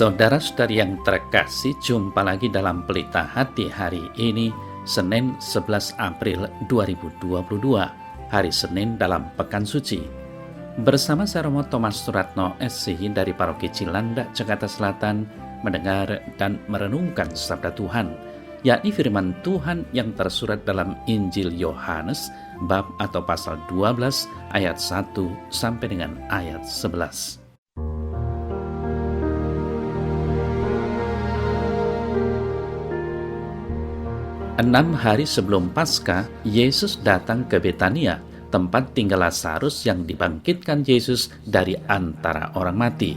Saudara-saudari yang terkasih, jumpa lagi dalam Pelita Hati hari ini, Senin 11 April 2022, hari Senin dalam Pekan Suci. Bersama saya Romo Thomas Suratno SC dari Paroki Cilandak, Jakarta Selatan, mendengar dan merenungkan sabda Tuhan, yakni firman Tuhan yang tersurat dalam Injil Yohanes, bab atau pasal 12, ayat 1 sampai dengan ayat 11. 6 hari sebelum Paskah, Yesus datang ke Betania, tempat tinggal Lazarus yang dibangkitkan Yesus dari antara orang mati.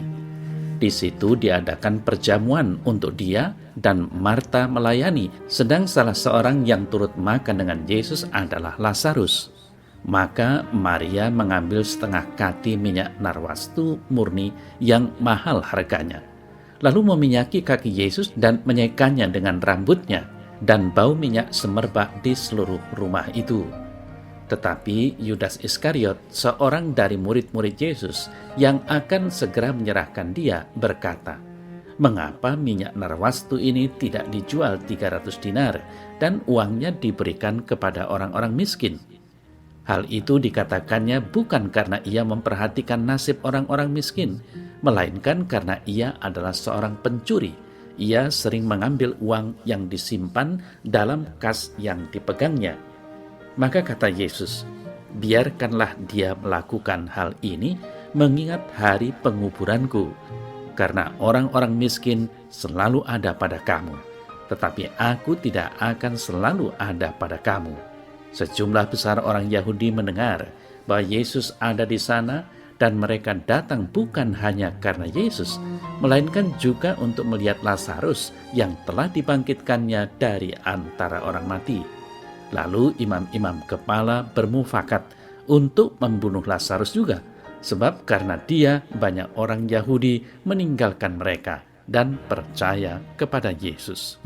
Di situ diadakan perjamuan untuk dia dan Marta melayani, sedang salah seorang yang turut makan dengan Yesus adalah Lazarus. Maka Maria mengambil setengah kati minyak narwastu murni yang mahal harganya, lalu meminyaki kaki Yesus dan menyekanya dengan rambutnya, dan bau minyak semerbak di seluruh rumah itu. Tetapi Yudas Iskariot, seorang dari murid-murid Yesus yang akan segera menyerahkan dia, berkata, "Mengapa minyak narwastu ini tidak dijual 300 dinar dan uangnya diberikan kepada orang-orang miskin?" Hal itu dikatakannya bukan karena ia memperhatikan nasib orang-orang miskin, melainkan karena ia adalah seorang pencuri. Ia sering mengambil uang yang disimpan dalam kas yang dipegangnya. Maka kata Yesus, "Biarkanlah dia melakukan hal ini mengingat hari penguburanku, karena orang-orang miskin selalu ada pada kamu, tetapi aku tidak akan selalu ada pada kamu." Sejumlah besar orang Yahudi mendengar bahwa Yesus ada di sana, dan mereka datang bukan hanya karena Yesus, melainkan juga untuk melihat Lazarus yang telah dibangkitkannya dari antara orang mati. Lalu imam-imam kepala bermufakat untuk membunuh Lazarus juga, sebab karena dia banyak orang Yahudi meninggalkan mereka dan percaya kepada Yesus.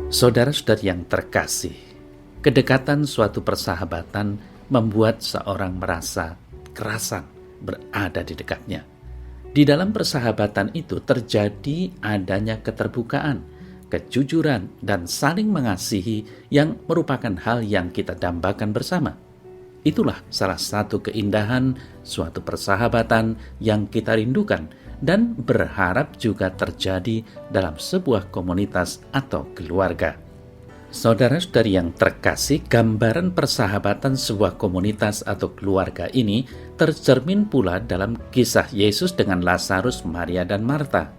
Saudara-saudari yang terkasih, kedekatan suatu persahabatan membuat seorang merasa kerasan berada di dekatnya. Di dalam persahabatan itu terjadi adanya keterbukaan, kejujuran, dan saling mengasihi yang merupakan hal yang kita dambakan bersama. Itulah salah satu keindahan suatu persahabatan yang kita rindukan dan berharap juga terjadi dalam sebuah komunitas atau keluarga. Saudara-saudari yang terkasih, gambaran persahabatan sebuah komunitas atau keluarga ini tercermin pula dalam kisah Yesus dengan Lazarus, Maria, dan Marta.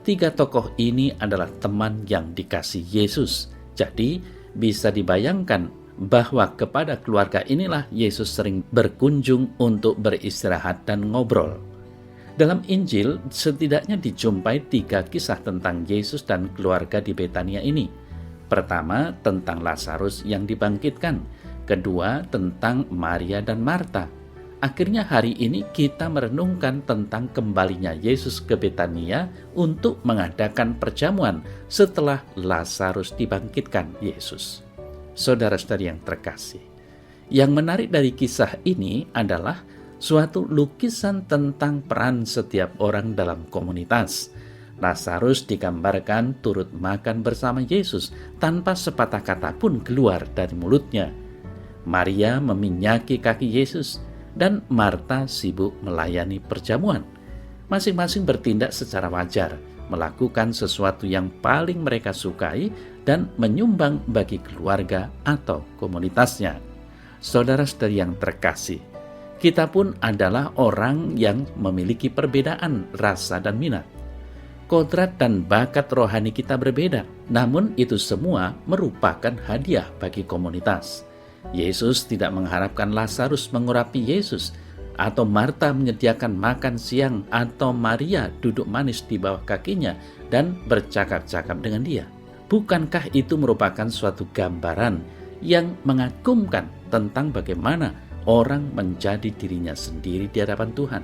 3 tokoh ini adalah teman yang dikasih Yesus. Jadi bisa dibayangkan bahwa kepada keluarga inilah Yesus sering berkunjung untuk beristirahat dan ngobrol. Dalam Injil, setidaknya dijumpai 3 kisah tentang Yesus dan keluarga di Betania ini. Pertama, tentang Lazarus yang dibangkitkan. Kedua, tentang Maria dan Marta. Akhirnya hari ini kita merenungkan tentang kembalinya Yesus ke Betania untuk mengadakan perjamuan setelah Lazarus dibangkitkan Yesus. Saudara-saudari yang terkasih, yang menarik dari kisah ini adalah suatu lukisan tentang peran setiap orang dalam komunitas. Lazarus digambarkan turut makan bersama Yesus tanpa sepatah kata pun keluar dari mulutnya. Maria meminyaki kaki Yesus, dan Marta sibuk melayani perjamuan. Masing-masing bertindak secara wajar, melakukan sesuatu yang paling mereka sukai dan menyumbang bagi keluarga atau komunitasnya. Saudara-saudari yang terkasih, kita pun adalah orang yang memiliki perbedaan rasa dan minat. Kodrat dan bakat rohani kita berbeda, namun itu semua merupakan hadiah bagi komunitas. Yesus tidak mengharapkan Lazarus mengurapi Yesus, atau Marta menyediakan makan siang, atau Maria duduk manis di bawah kakinya dan bercakap-cakap dengan dia. Bukankah itu merupakan suatu gambaran yang mengagumkan tentang bagaimana orang menjadi dirinya sendiri di hadapan Tuhan?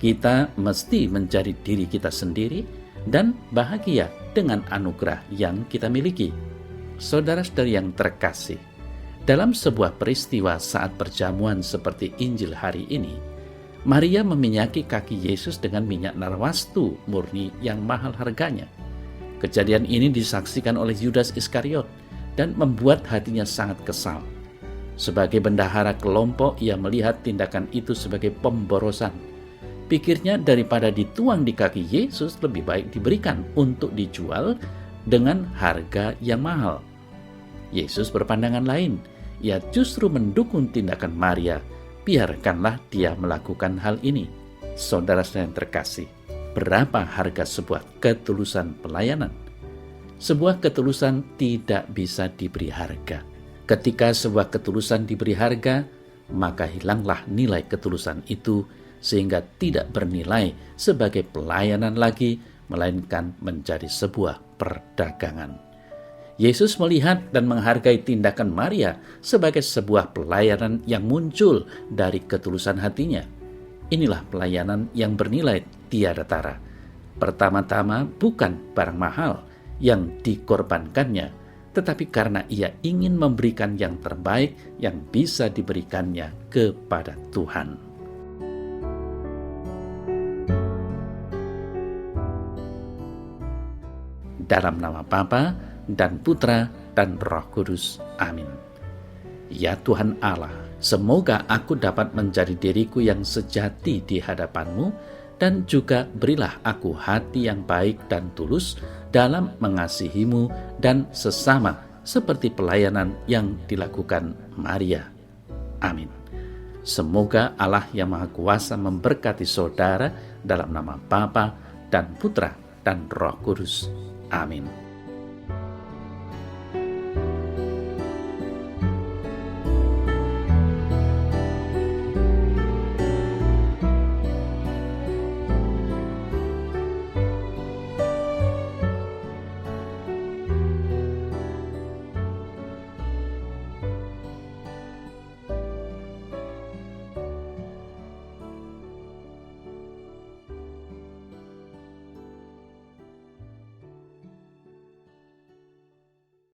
Kita mesti menjadi diri kita sendiri dan bahagia dengan anugerah yang kita miliki. Saudara-saudari yang terkasih, Dalam sebuah peristiwa saat perjamuan seperti Injil hari ini, Maria meminyaki kaki Yesus dengan minyak narwastu murni yang mahal harganya. Kejadian ini disaksikan oleh Yudas Iskariot dan membuat hatinya sangat kesal. Sebagai bendahara kelompok, ia melihat tindakan itu sebagai pemborosan. Pikirnya daripada dituang di kaki Yesus, lebih baik diberikan untuk dijual dengan harga yang mahal. Yesus berpandangan lain. Ia justru mendukung tindakan Maria. Biarkanlah dia melakukan hal ini. Saudara-saudara yang terkasih, berapa harga sebuah ketulusan pelayanan? Sebuah ketulusan tidak bisa diberi harga. Ketika sebuah ketulusan diberi harga, maka hilanglah nilai ketulusan itu sehingga tidak bernilai sebagai pelayanan lagi, melainkan menjadi sebuah perdagangan. Yesus melihat dan menghargai tindakan Maria sebagai sebuah pelayanan yang muncul dari ketulusan hatinya. Inilah pelayanan yang bernilai tiada tara. Pertama-tama bukan barang mahal yang dikorbankannya, tetapi karena ia ingin memberikan yang terbaik yang bisa diberikannya kepada Tuhan. Dalam nama Bapa dan Putra dan Roh Kudus. Amin. Ya Tuhan Allah, semoga aku dapat menjadi diriku yang sejati di hadapan-Mu, dan juga berilah aku hati yang baik dan tulus dalam mengasihi-Mu dan sesama, seperti pelayanan yang dilakukan Maria. Amin. Semoga Allah yang Maha Kuasa memberkati saudara dalam nama Bapa dan Putra dan Roh Kudus. Amin.